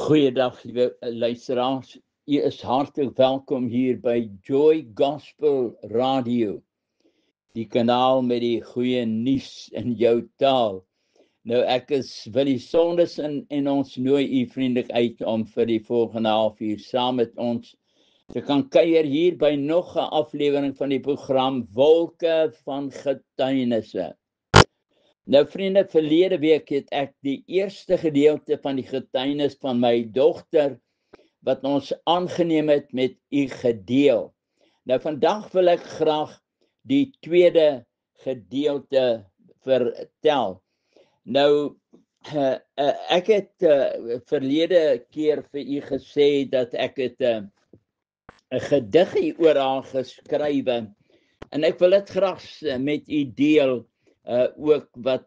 Goeiedag, lieve luisteraars. U is hartelijk welkom hier by Joy Gospel Radio, die kanaal met die goeie nuus in jou taal. Nou, ek is Willie Sonders en ons nooi u vriendelik uit om vir die volgende halfuur saam met ons te kan kuier hier by nog 'n aflewering van die program Wolke van Getuienisse. Nou vriende, verlede week het ek die eerste gedeelte van die getuienis van my dogter wat ons aangeneem het met u gedeel. Nou vandag wil ek graag die tweede gedeelte vertel. Nou, ek het verlede keer vir u gesê dat ek het 'n gediggie oor haar geskrywe en ek wil dit graag met u deel, ook wat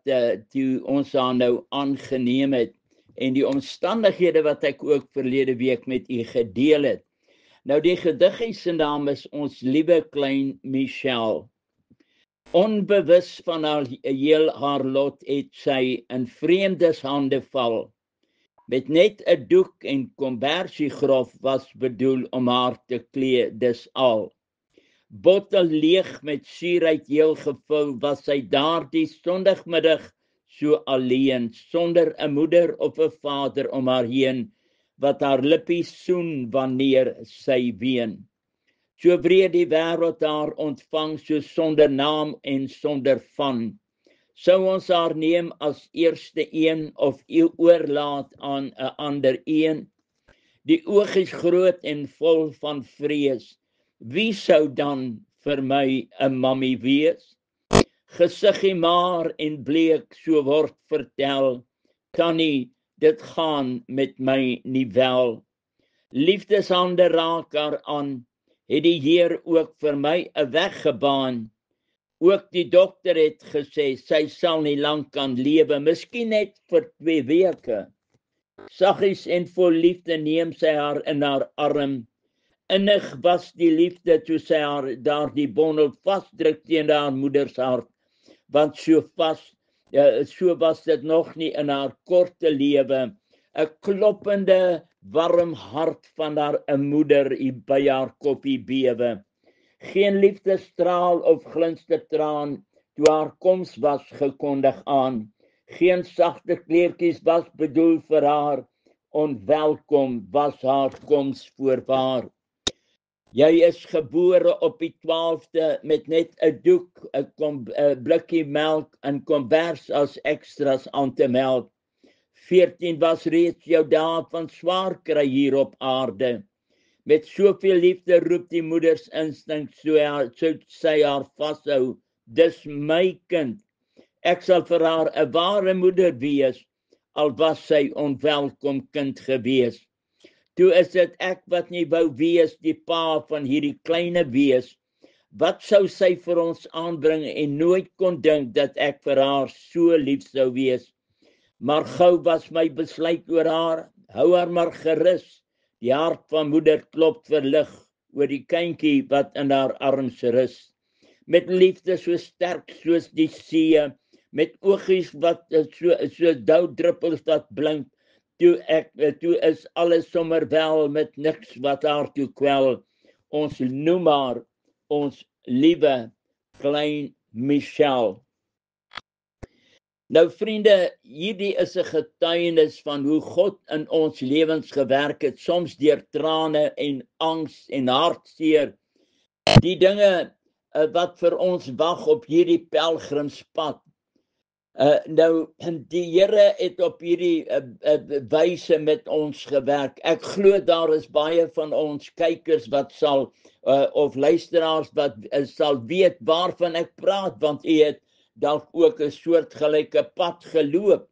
toe ons haar nou aangeneem het en die omstandighede wat ek ook verlede week met u gedeel het. Nou die gediggie se naam is Ons Liewe Klein Michelle. Onbewus van heel haar lot het sy in vreemdes hande val. Met net 'n doek en kombersiegrof was bedoel om haar te klee, dis al. Bottel leeg met suurheid heel gevul, was sy daardie sondagmiddag so alleen, sonder 'n moeder of 'n vader om haar heen, wat haar lippies soen wanneer sy ween. So breed die wêreld haar ontvang, so sonder naam en sonder van. Sou ons haar neem as eerste een, of oorlaat aan 'n ander een? Die oog is groot en vol van vrees. Wie sou dan vir my 'n mammie wees? Gesiggie maar en bleek, so word vertel, Tannie, dit gaan met my nie wel. Liefdeshande raak haar aan, het die Heer ook vir my 'n weg gebaan. Ook die dokter het gesê, sy sal nie lank kan lewe, miskien net vir 2 weke. Saggies en vol liefde neem sy haar in haar arm. Innig was die liefde toe sy haar daardie bondel vasdruk teen haar moeders hart, want so was dit nog nie in haar korte lewe. 'n kloppende, warm hart van haar 'n moeder by haar koppie bewe. Geen liefdestraal of glinstertraan toe haar koms was gekondig aan. Geen sagte kleertjies was bedoel vir haar, onwelkom was haar koms voorwaar. Jy is gebore op die 12de met net 'n doek, 'n blikkie melk en kombers as extras aan te meld. 14 was reeds jou dae van swaar kry hier op aarde. Met soveel liefde roep die moeders instink, so sy haar vashou. Dis my kind. Ek sal vir haar 'n ware moeder wees, al was sy onwelkom kind gewees. Toe is dit ek wat nie wou wees, die pa van hierdie kleine wees. Wat sou sy vir ons aanbring en nooit kon dink dat ek vir haar so lief sou wees. Maar gou was my besluit oor haar, hou haar maar gerus. Die hart van moeder klop verlig oor die kindjie wat in haar arms rus. Met liefde so sterk soos die see, met oogies wat so doudruppels wat blink. Toe is alles sommer wel, met niks wat haar toe kwel. Ons noem haar ons liewe klein Michelle. Nou vriende, hierdie is 'n getuienis van hoe God in ons lewens gewerk het, soms deur trane en angs en hartseer. Die dinge wat vir ons wag op hierdie pelgrimspad. Nou, die Here het op hierdie wyse met ons gewerk. Ek glo daar is baie van ons kykers wat sal, of luisteraars wat sal weet waarvan ek praat, want u het dalk ook 'n soortgelyke pad geloop.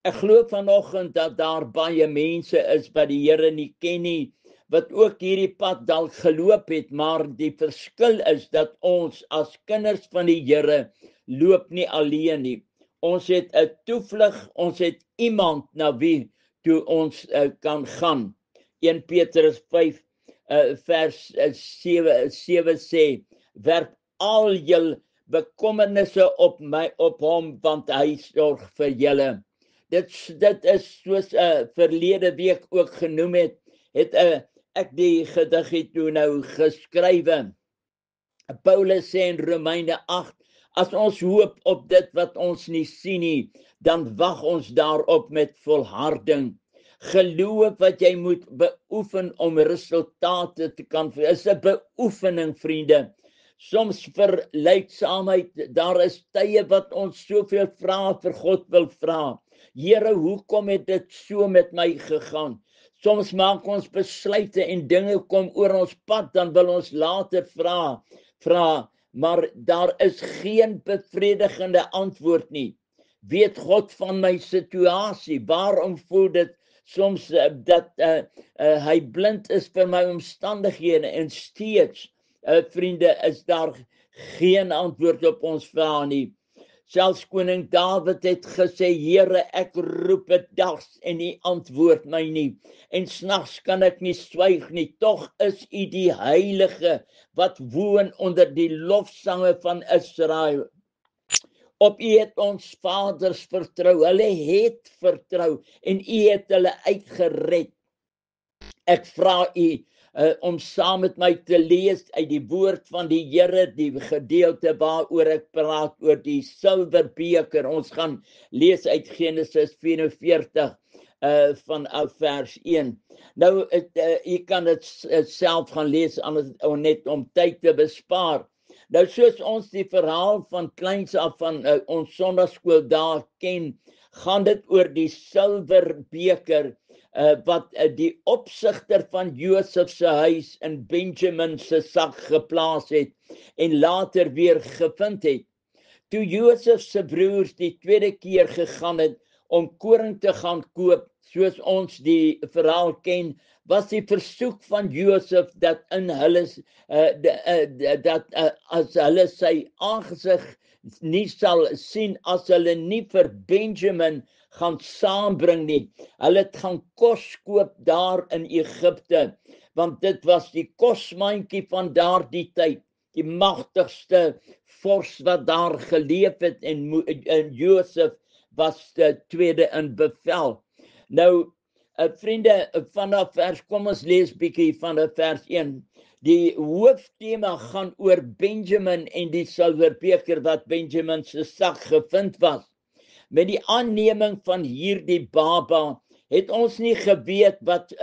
Ek glo vanoggend dat daar baie mense is wat die Here nie ken nie, wat ook hierdie pad dalk geloop het, maar die verskil is dat ons as kinders van die Here loop nie alleen nie. Ons het 'n toevlug, ons het iemand na wie toe ons kan gaan. 1 Petrus 5 vers 7 sê, werp al jul bekommernisse op hom, want hy sorg vir julle. Dit is soos verlede week ook genoem het ek die gedig toe nou geskrywe. Paulus sê in Romeine 8, as ons hoop op dit wat ons nie sien nie, dan wag ons daarop met volharding. Geloof wat jy moet beoefen om resultate te kan, is 'n beoefening, vriende. Soms verleidsaamheid, daar is tye wat ons soveel vrae vir God wil vra. Here, hoekom het dit so met my gegaan? Soms maak ons besluite en dinge kom oor ons pad, dan wil ons later vra, maar daar is geen bevredigende antwoord nie. Weet God van my situasie? Waarom voel dit soms dat hy blind is vir my omstandighede en steeds, vriende, is daar geen antwoord op ons vrae nie. Selfs koning Dawid het gesê, Here, ek roep dit dags en U antwoord my nie. En snags kan ek nie swyg nie. Tog is U die Heilige wat woon onder die lofsange van Israel. Op U het ons vaders vertrou. Hulle het vertrou en U het hulle uitgered. Ek vra U om saam met my te lees uit die woord van die Here, die gedeelte waaroor ek praat, oor die silwerbeker. Ons gaan lees uit Genesis 44 vanaf vers 1. Nou, jy kan dit self gaan lees, net om tyd te bespaar. Nou, soos ons die verhaal van kleins af van ons sondagskool daar ken, gaan dit oor die silwerbeker, wat die opsigter van Josef se huis in Benjamin se sak geplaas het en later weer gevind het. Toe Josef se broers die tweede keer gegaan het om koring te gaan koop, soos ons die verhaal ken, was die versoek van Josef dat as hulle sy aangesig nie sal sien as hulle nie vir Benjamin gaan saambring nie. Hulle het gaan kos koop daar in Egipte, want dit was die kosmandjie van daardie tyd, die magtigste vors wat daar geleef het, en Josef was die tweede in bevel. Nou, vriende, vanaf kom ons lees bietjie vanaf vers 1. Die hoofthema gaan oor Benjamin en die silwerbeker wat Benjamin se sak gevind was. Met die aanneming van hierdie baba het ons nie geweet wat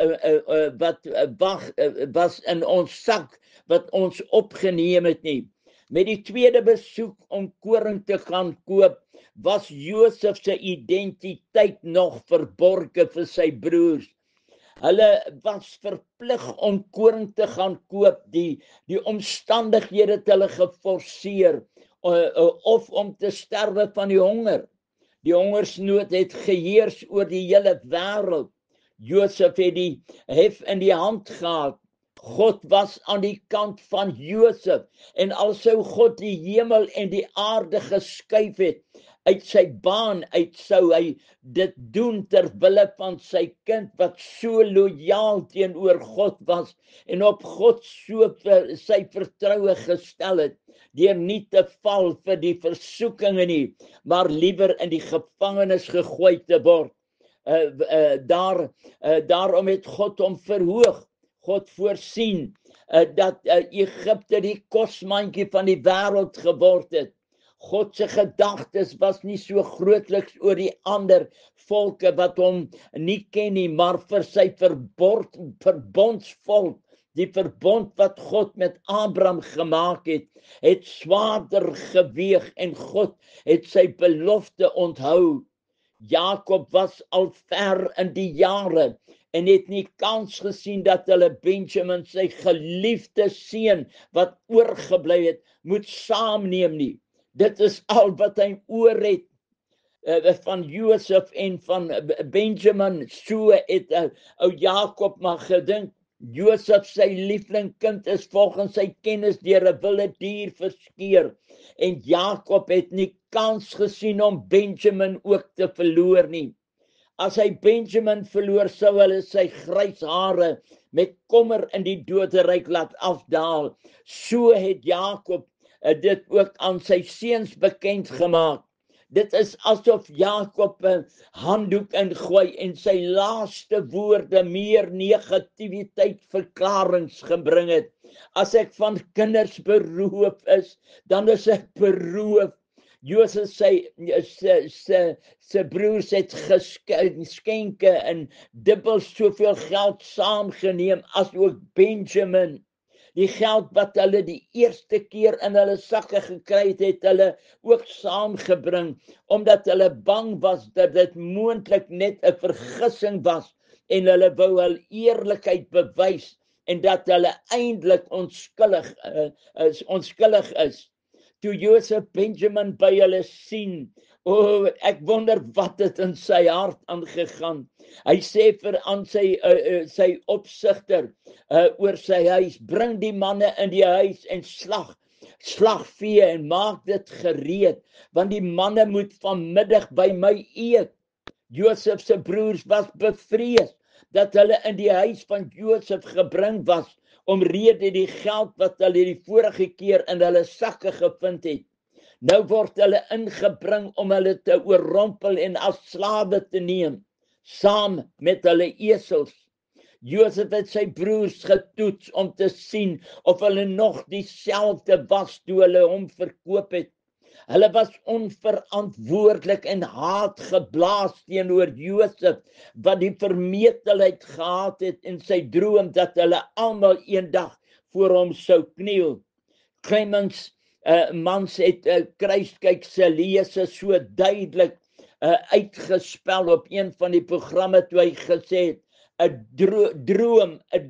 was in ons sak wat ons opgeneem het nie. Met die tweede besoek om koring te gaan koop, was Josef se identiteit nog verborge vir sy broers. Hulle was verplig om koring te gaan koop. Die omstandighede het hulle geforseer, of om te sterwe van die honger. Die hongersnood het geheers oor die hele wêreld. Josef het die hef in die hand gehad. God was aan die kant van Josef, en al sou God die hemel en die aarde geskuif het uit sy baan uit, sou hy dit doen ter wille van sy kind wat so lojaal teenoor God was en op God so sy vertroue gestel het, deur nie te val vir die versoekinge nie, maar liewer in die gevangenis gegooi te word. Daarom het God hom verhoog. God voorsien dat Egipte die kosmandjie van die wêreld geword het. God se gedagtes was nie so grootliks oor die ander volke wat hom nie ken nie, maar vir sy verbondsvolk, die verbond wat God met Abraham gemaak het swaarder geweeg en God het sy belofte onthou. Jakob was al ver in die jare en het nie kans gesien dat hulle Benjamin, sy geliefde seun wat oorgebly het, moet saamneem nie. Dit is al wat hy oor het van Josef en van Benjamin. So het ou Jakob maar gedink, Josef sy lieflingkind is volgens sy kennis deur 'n wilde dier verskeer. En Jakob het nie kans gesien om Benjamin ook te verloor nie. As hy Benjamin verloor, sou hulle sy grys hare met kommer in die doderyk laat afdaal. So het Jakob dit ook aan sy seuns bekend gemaak. Dit is asof Jakob 'n handdoek ingooi en sy laaste woorde meer negativiteit verklaringe gebring het. As ek van kinders beroof is, dan is ek beroof. Josef sy broers het geskenke en dubbel soveel geld saamgeneem as ook Benjamin. Die geld wat hulle die eerste keer in hulle sakke gekry het hulle ook saamgebring, omdat hulle bang was dat dit moontlik net 'n vergissing was en hulle wou hul eerlikheid bewys en dat hulle eintlik onskuldig is. Toe Josef Benjamin by hulle sien, ek wonder wat het in sy hart aangegaan. Hy sê vir aan sy opsigter oor sy huis, bring die manne in die huis en slag vee en maak dit gereed, want die manne moet vanmiddag by my eet. Josef se broers was bevrees dat hulle in die huis van Josef gebring was, omrede die geld wat hulle die vorige keer in hulle sakke gevind het. Nou word hulle ingebring om hulle te oorrompel en as slawe te neem, saam met hulle esels. Josef het sy broers getoets om te sien of hulle nog dieselfde was toe hulle hom verkoop het. Hulle was onverantwoordelik en haat geblaas teenoor Josef, wat die vermetelheid gehad het in sy droom dat hulle almal eendag voor hom sou kniel. Clemens Mans het kruiskyk se lese so duidelik uitgespel op een van die programme toe hy gesê het, 'n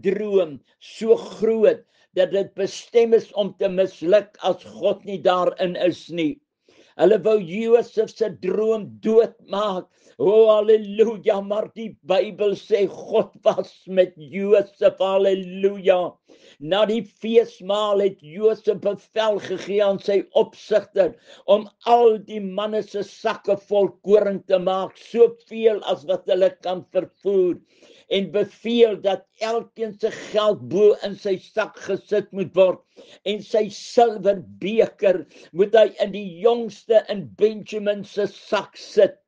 droom so groot dat dit bestem is om te misluk as God nie daarin is nie. Hulle wou Josef se droom doodmaak. Halleluja, maar die Bybel sê God was met Josef, halleluja. Na die feesmaal het Josef bevel gegee aan sy opsigter om al die manne se sakke vol koring te maak, soveel as wat hulle kan vervoer, en beveel dat elkeen se geld bo in sy sak gesit moet word, en sy silwerbeker moet hy in die jongste in Benjamin se sak sit.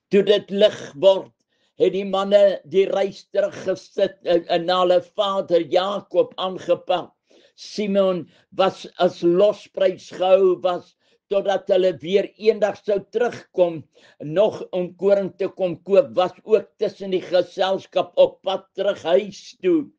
Toe dit lig word, het die manne die reis teruggesit en na hulle vader Jakob aangepak. Simeon was as losprys gehou was, totdat hulle weer eendag sou terugkom, nog om koring te kom koop, was ook tussen die geselskap op pad terug huis toe.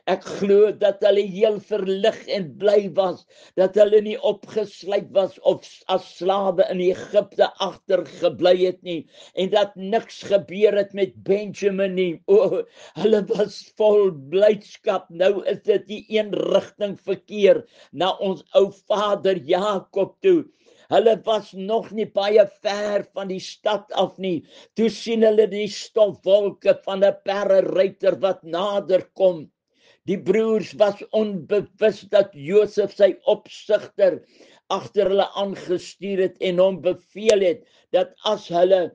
Ek glo dat hulle heel verlig en bly was, dat hulle nie opgesluit was of as slawe in Egipte agtergebly het nie, en dat niks gebeur het met Benjamin nie. Hulle was vol blydskap. Nou is dit die een rigting verkeer na ons ou vader Jakob toe. Hulle was nog nie baie ver van die stad af nie. Toe sien hulle die stofwolke van 'n perderyter wat nader kom. Die broers was onbewus dat Josef sy opsigter agter hulle aangestuur het en hom beveel het dat as hulle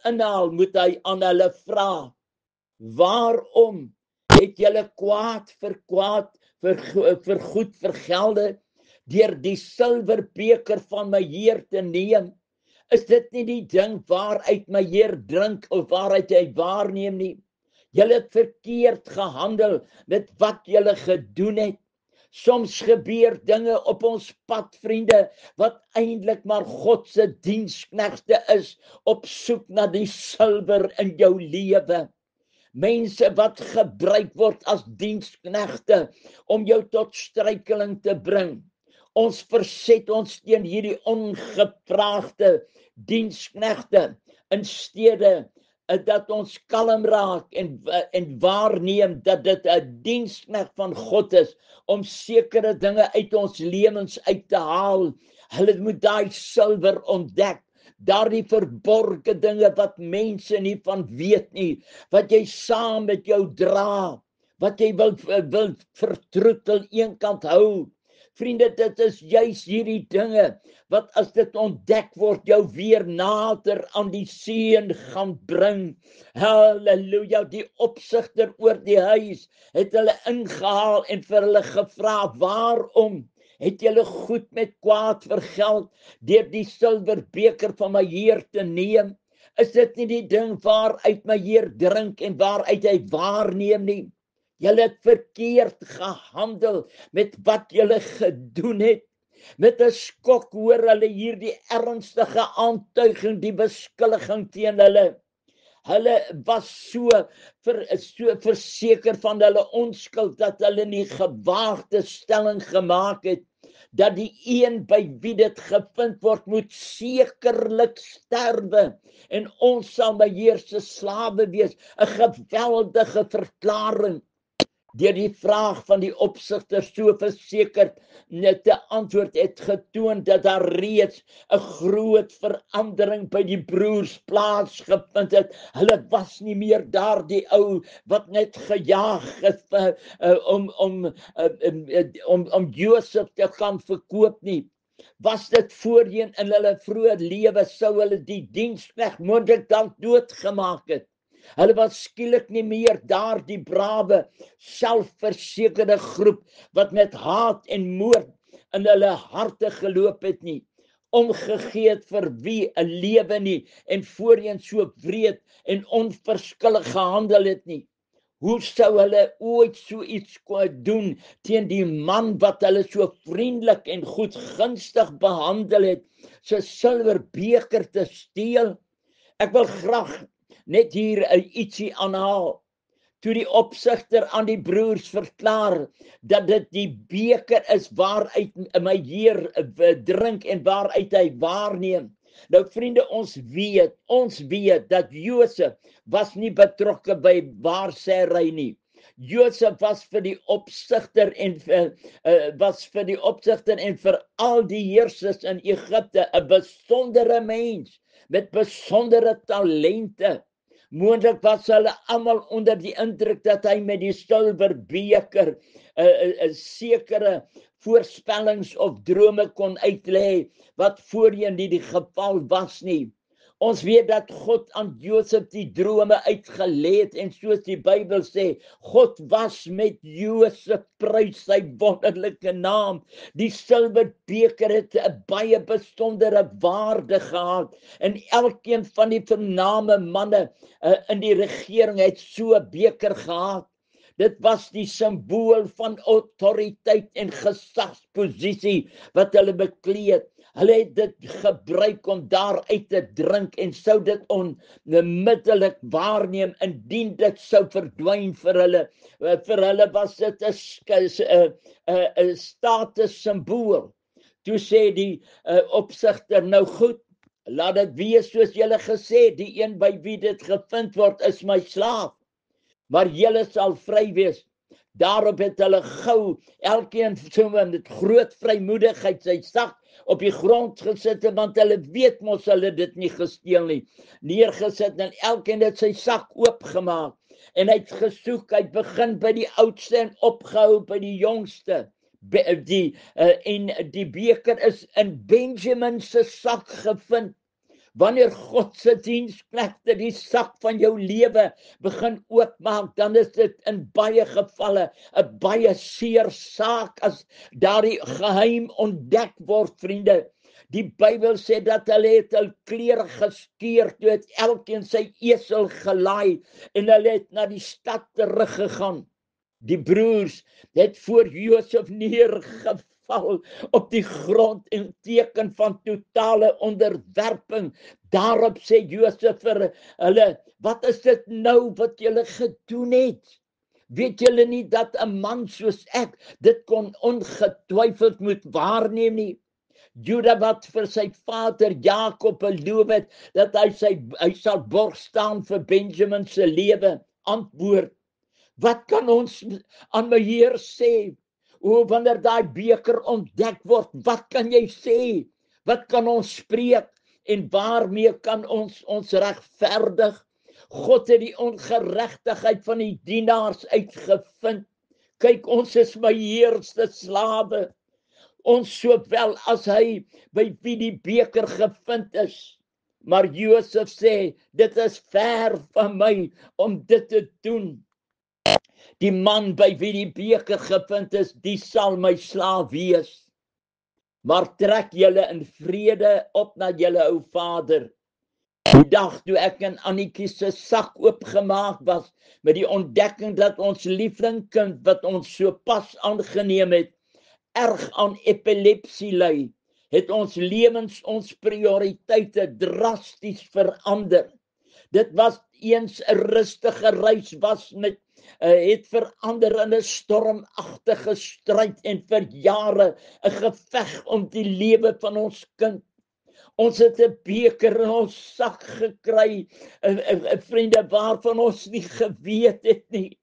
inhaal, moet hy aan hulle vra, waarom het julle kwaad vir kwaad vir goed vergelde deur die silwerbeker van my Heer te neem? Is dit nie die ding waaruit my Heer drink of waaruit hy waarneem nie? Julle het verkeerd gehandel met wat julle gedoen het. Soms gebeur dinge op ons pad, vriende, wat eintlik maar God se diensknegte is, op soek na die silwer in jou lewe. Mense wat gebruik word as diensknegte om jou tot struikeling te bring. Ons verset ons teen hierdie ongevraagde diensknegte in steede dat ons kalm raak en waarneem dat dit 'n diensknegt van God is om sekere dinge uit ons lewens uit te haal. Hulle moet daai silwer ontdek, daardie verborgde dinge wat mense nie van weet nie, wat jy saam met jou dra, wat jy wil vertroetel eenkant hou. Vriende, dit is juis hierdie dinge wat as dit ontdek word jou weer nader aan die seën gaan bring. Halleluja, die opsigter oor die huis het hulle ingehaal en vir hulle gevra, waarom Het julle goed met kwaad vergeld deur die silwerbeker van my Heer te neem? Is dit nie die ding waaruit my Heer drink en waaruit hy waarneem nie? Julle het verkeerd gehandel met wat julle gedoen het. Met 'n skok hoor hulle hier die ernstige aantuiging, die beskuldiging teen hulle. Hulle was so verseker van hulle onskuld dat hulle nie gewaagde stelling gemaak het dat die een by wie dit gevind word moet sekerlik sterwe en ons sal my Heer se slawe wees. 'n Geweldige verklaring. Deur die vraag van die opsigter so verseker te antwoord het getoon dat daar reeds 'n groot verandering by die broers plaasgevind het. Hulle was nie meer daardie ou wat net gejaag het om Josef te gaan verkoop nie. Was dit voorheen in hulle vroeë lewe sou hulle die diensknegt moontlik dalk doodgemaak het. Hulle was skielik nie meer daar die brawe, selfversekerde groep wat met haat en moord in hulle harte geloop het nie. Omgegee het vir wie 'n lewe nie en voorheen so wreed en onverskillig gehandel het nie. Hoe sou hulle ooit so iets kon doen teen die man wat hulle so vriendelik en goedgunstig behandel het, sy silwerbeker te steel? Ek wil graag net hier ietsie aanhaal. Toe die opsigter aan die broers verklaar dat dit die beker is waaruit my Heer drink en waaruit hy waarneem. Nou vriende, ons weet dat Josef was nie betrokke by waarsêry nie. Josef was vir die opsigter en vir al die heersers in Egipte 'n besondere mens met besondere talente. Moontlik was hulle almal onder die indruk dat hy met die silwerbeker 'n sekere voorspellings of drome kon uitlê wat voorheen nie die geval was nie. Ons weet dat God aan Josef die drome uitgelê het en soos die Bybel sê, God was met Josef, prys sy wonderlike naam. Die silwerbeker het 'n baie besondere waarde gehad en elkeen van die vername manne in die regering het so 'n beker gehad. Dit was die simbool van autoriteit en gesagsposisie wat hulle bekleed het. Hulle het dit gebruik om daaruit te drink en sou dit onmiddellik waarneem indien dit sou verdwyn vir hulle. Vir hulle was dit 'n status symbool. Toe sê die opsigter, nou goed, laat dit wees soos julle gesê, die een by wie dit gevind word is my slaaf, maar julle sal vry wees. Daarop het hulle gou, elkeen so met groot vrymoedigheid sy sak op die grond gesit, want hulle weet mos hulle dit nie gesteel nie, neergesit en elkeen het sy sak oopgemaak en hy het gesoek, hy het begin by die oudste en opgehou by die jongste. En die beker is in Benjamin se sak gevind. Wanneer God se diensknegte die sak van jou lewe begin oopmaak, dan is dit in baie gevalle 'n baie seer saak as daardie geheim ontdek word, vriende. Die Bybel sê dat hulle het hul klere geskeur, toe het elkeen sy esel gelaai en hulle het na die stad teruggegaan. Die broers het voor Josef neergeval op die grond in teken van totale onderwerping. Daarop sê Josef vir hulle, wat is dit nou wat julle gedoen het? Weet julle nie dat 'n man soos ek dit kon ongetwyfeld moet waarneem nie? Juda wat vir sy vader Jakob beloof het dat hy sal borg staan vir Benjamin se lewe, antwoord, wat kan ons aan my Heer sê? Wanneer daai beker ontdek word, wat kan jy sê? Wat kan ons spreek? En waarmee kan ons regverdig? God het die ongeregtigheid van die dienaars uitgevind. Kyk, ons is my Heer se slawe. Ons sowel as hy by wie die beker gevind is. Maar Josef sê, dit is ver van my om dit te doen. Die man by wie die beker gevind is, die sal my slaaf wees. maar trek julle in vrede op na julle ou Vader. Die dag toe ek in Annetjie se sak oopgemaak was, met die ontdekking dat ons lieflingkind wat ons so pas aangeneem het, erg aan epilepsie ly, het ons lewens, ons prioriteite drasties verander. Dit was eens 'n rustige reis was met het verander in 'n stormagtige stryd en vir jare 'n geveg om die lewe van ons kind. Ons het 'n beker in ons sak gekry, vriende, waarvan ons nie geweet het nie.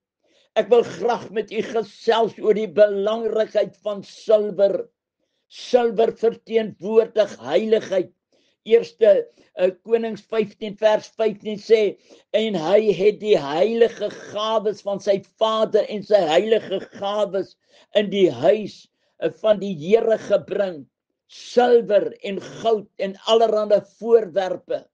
Ek wil graag met u gesels oor die belangrikheid van silwer. Silwer verteenwoordig heiligheid. Eerste Konings 15 vers 15 sê, en hy het die heilige gawes van sy vader en sy heilige gawes in die huis van die Here gebring. Silwer en goud en allerlei voorwerpe.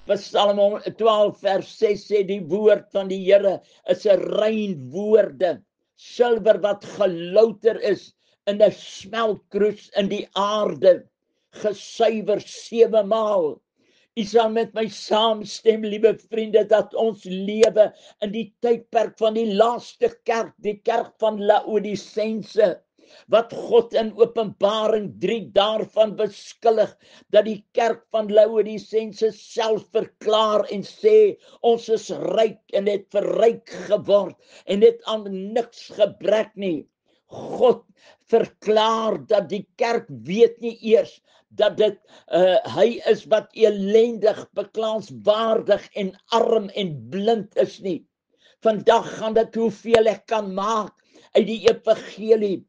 Psalm 12 vers 6 sê die woord van die Here is 'n rein woorde. Silwer wat gelouter is in 'n smeltkroes in die aarde, gesuiwer 7 maal. U sal met my saamstem, liewe vriende, dat ons lewe in die tydperk van die laaste kerk, die kerk van Laodisense, wat God in Openbaring 3 daarvan beskuldig, dat die kerk van Laodisense self verklaar en sê, ons is ryk en het verryk geword en het aan niks gebrek nie. God verklaar dat die kerk weet nie eers dat dit hy is wat elendig, beklaanswaardig en arm en blind is nie. Vandag gaan dit hoeveel ek kan maak uit die evangelie.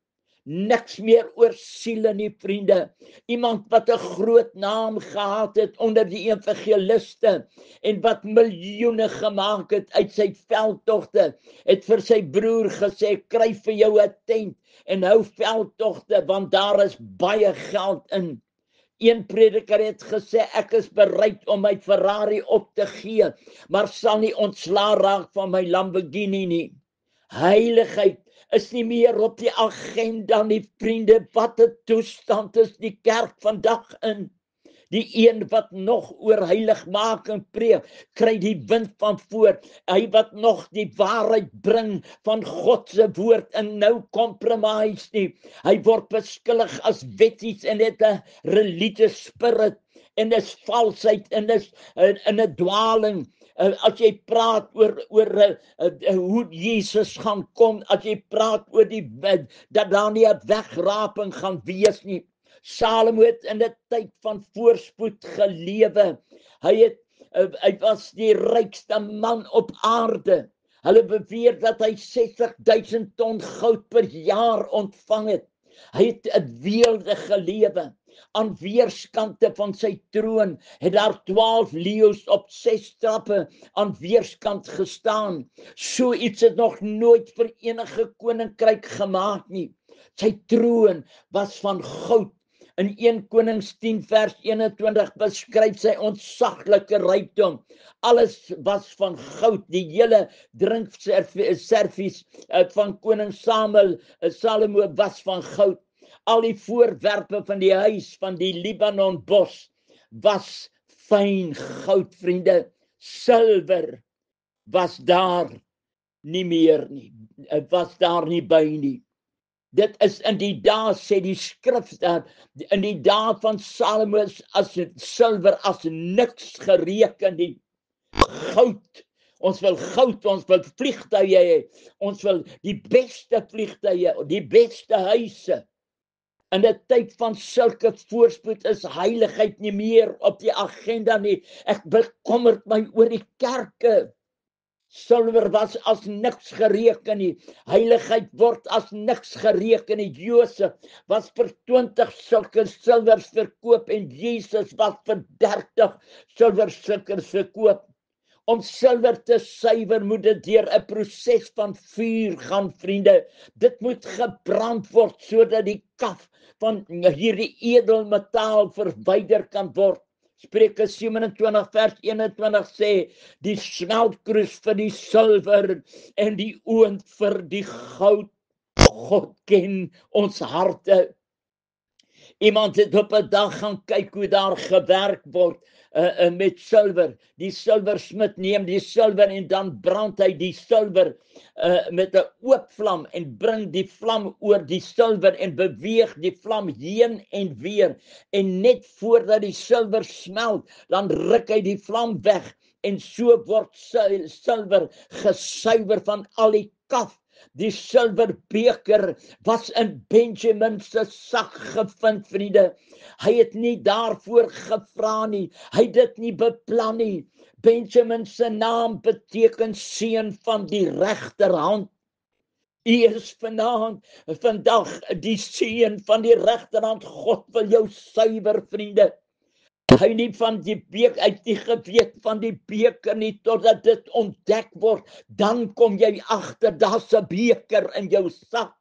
Niks meer oor siele nie, vriende. Iemand wat 'n groot naam gehad het onder die evangeliste en wat miljoene gemaak het uit sy veldtogte, het vir sy broer gesê, kry vir jou 'n tent en hou veldtogte, want daar is baie geld in. Een prediker het gesê, ek is bereid om my Ferrari op te gee, maar sal nie ontslaa raak van my Lamborghini nie. Heiligheid is nie meer op die agenda nie, vriende. Wat 'n toestand is die kerk vandag in. Die een wat nog oor heiligmaking preek, kry die wind van voor. Hy wat nog die waarheid bring van God se woord en nou compromise nie. Hy word beskuldig as wetties en het 'n religious spirit en is valsheid en is in 'n dwaling. As jy praat oor hoe Jesus gaan kom, as jy praat oor dat daar nie 'n wegraping gaan wees nie. Salomo het in 'n tyd van voorspoed gelewe. Hy was die rykste man op aarde. Hulle beweer dat hy 60.000 ton goud per jaar ontvang het. Hy het 'n weeldige lewe. Aan weerskante van sy troon het daar 12 leeu's op 6 trappe aan weerskant gestaan. So iets het nog nooit vir enige koninkryk gemaak nie. Sy troon was van goud. In 1 Konings 10 vers 21 beskryf sy ontsaglike rykdom. Alles was van goud. Die hele drinkservies van koning Salomo was van goud. Al die voorwerpe van die huis van die Libanon bos was fyn goud, vriende. Silwer was daar nie meer nie. Het was daar nie by nie. Dit is in die dae, sê die skrif daar, in die dae van Salomo as silwer as niks gereken nie. Goud. Ons wil goud, ons wil vliegtuie hê. Ons wil die beste vliegtuie, die beste huise. In 'n tyd van sulke voorspoed is heiligheid nie meer op die agenda nie. Ek bekommerd my oor die kerke. Silwer was as niks gereken nie. Heiligheid word as niks gereken nie. Josef was vir 20 sulke silwers verkoop en Jesus was vir 30 silwerstukkers verkoop. Om silwer te suiwer moet dit deur 'n proses van vuur gaan, vriende. Dit moet gebrand word sodat die kaf van hierdie edelmetaal verwyder kan word. Spreuke 27 vers 21 sê, die smeltkroes vir die silwer en die oond vir die goud. God ken ons harte. Iemand het op 'n dag gaan kyk hoe daar gewerk word met silwer. Die silversmid neem die silwer en dan brand hy die silwer met 'n oop vlam en bring die vlam oor die silwer en beweeg die vlam heen en weer. En net voordat die silwer smelt, dan ruk hy die vlam weg. En so word silwer gesuiwer van al die kaf. Die silverbeker was in Benjamin se sak gevind, vriende. Hy het nie daarvoor gevra nie. Hy het dit nie beplan nie. Benjamin se naam beteken seun van die regterhand. U is vandag die seun van die regterhand. God wil jou suiwer, vriende. Hy nie van die beker, uit die geweet van die beker nie, totdat dit ontdek word, dan kom jy agter, daar's 'n beker in jou sak.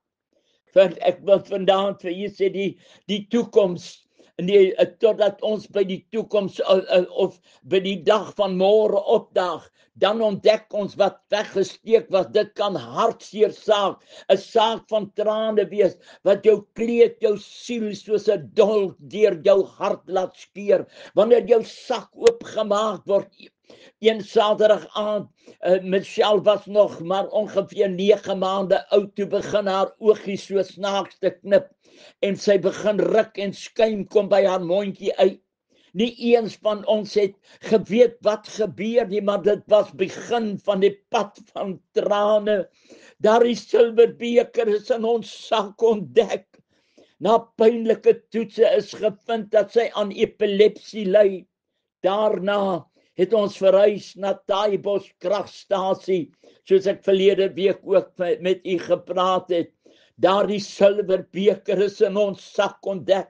Want ek wil vandaan vir u sê die toekoms, nee, totdat ons by die toekoms of by die dag van môre opdaag, dan ontdek ons wat weggesteek was. Dit kan hartseer saak, 'n saak van trane wees, wat jou kleed, jou siel soos 'n dolk deur jou hart laat skeer. Wanneer jou sak oopgemaak word, een Saterdag aand, Michelle was nog maar ongeveer 9 maande oud, toe begin haar oogies so snaaks te knip, en sy begin ruk en skuim kom by haar mondjie uit. Nie eens van ons het geweet wat gebeur nie, maar dit was begin van die pad van trane. Daardie silverbeker is in ons sak ontdek. Na pynlike toetse is gevind dat sy aan epilepsie ly. Daarna het ons verhuis na Taaibos kragstasie, soos ek verlede week ook met u gepraat het. Daardie silverbeker is in ons sak ontdek.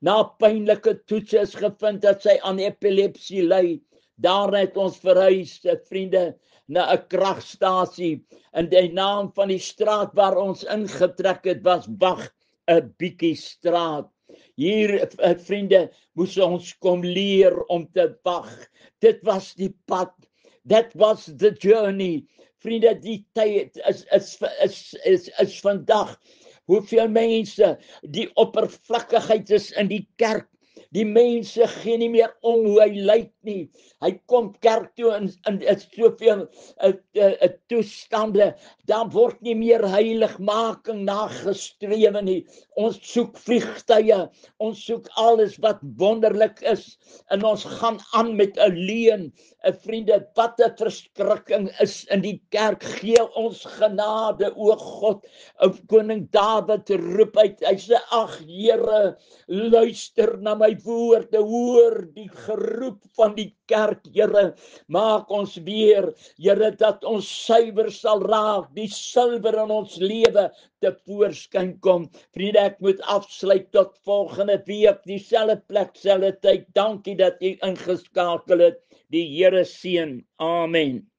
Na pynlike toetse is gevind dat sy aan epilepsie ly. Daarna het ons verhuis, vriende, na 'n kragstasie. En die naam van die straat waar ons ingetrek het was Wag 'n bietjie straat. Hier, vriende, moes ons kom leer om te wag. Dit was die pad. That was the journey. Vriende, die tyd is vandag. Hoeveel mense, die oppervlakkigheid is in die kerk. Die mense gee nie meer om hoe hy lyk nie. Hy kom kerk toe in soveel toestande. Daar word nie meer heiligmaking nagestreef nie. Ons soek vliegtuie, ons soek alles wat wonderlik is, en ons gaan aan met 'n leuen. Vriende, wat 'n verskrikking is in die kerk. Gee ons genade, o God. Koning Dawid roep uit, hy sê, ag Here, luister na my woorde, hoor die geroep van die kerk, Here. Maak ons weer, Here, dat ons suiwer sal raak, die silwer in ons lewe te voorskyn kom. Vriende, ek moet afsluit tot volgende week, dieselfde plek, selfde tyd. Dankie dat jy ingeskakel het. Die Here seën. Amen.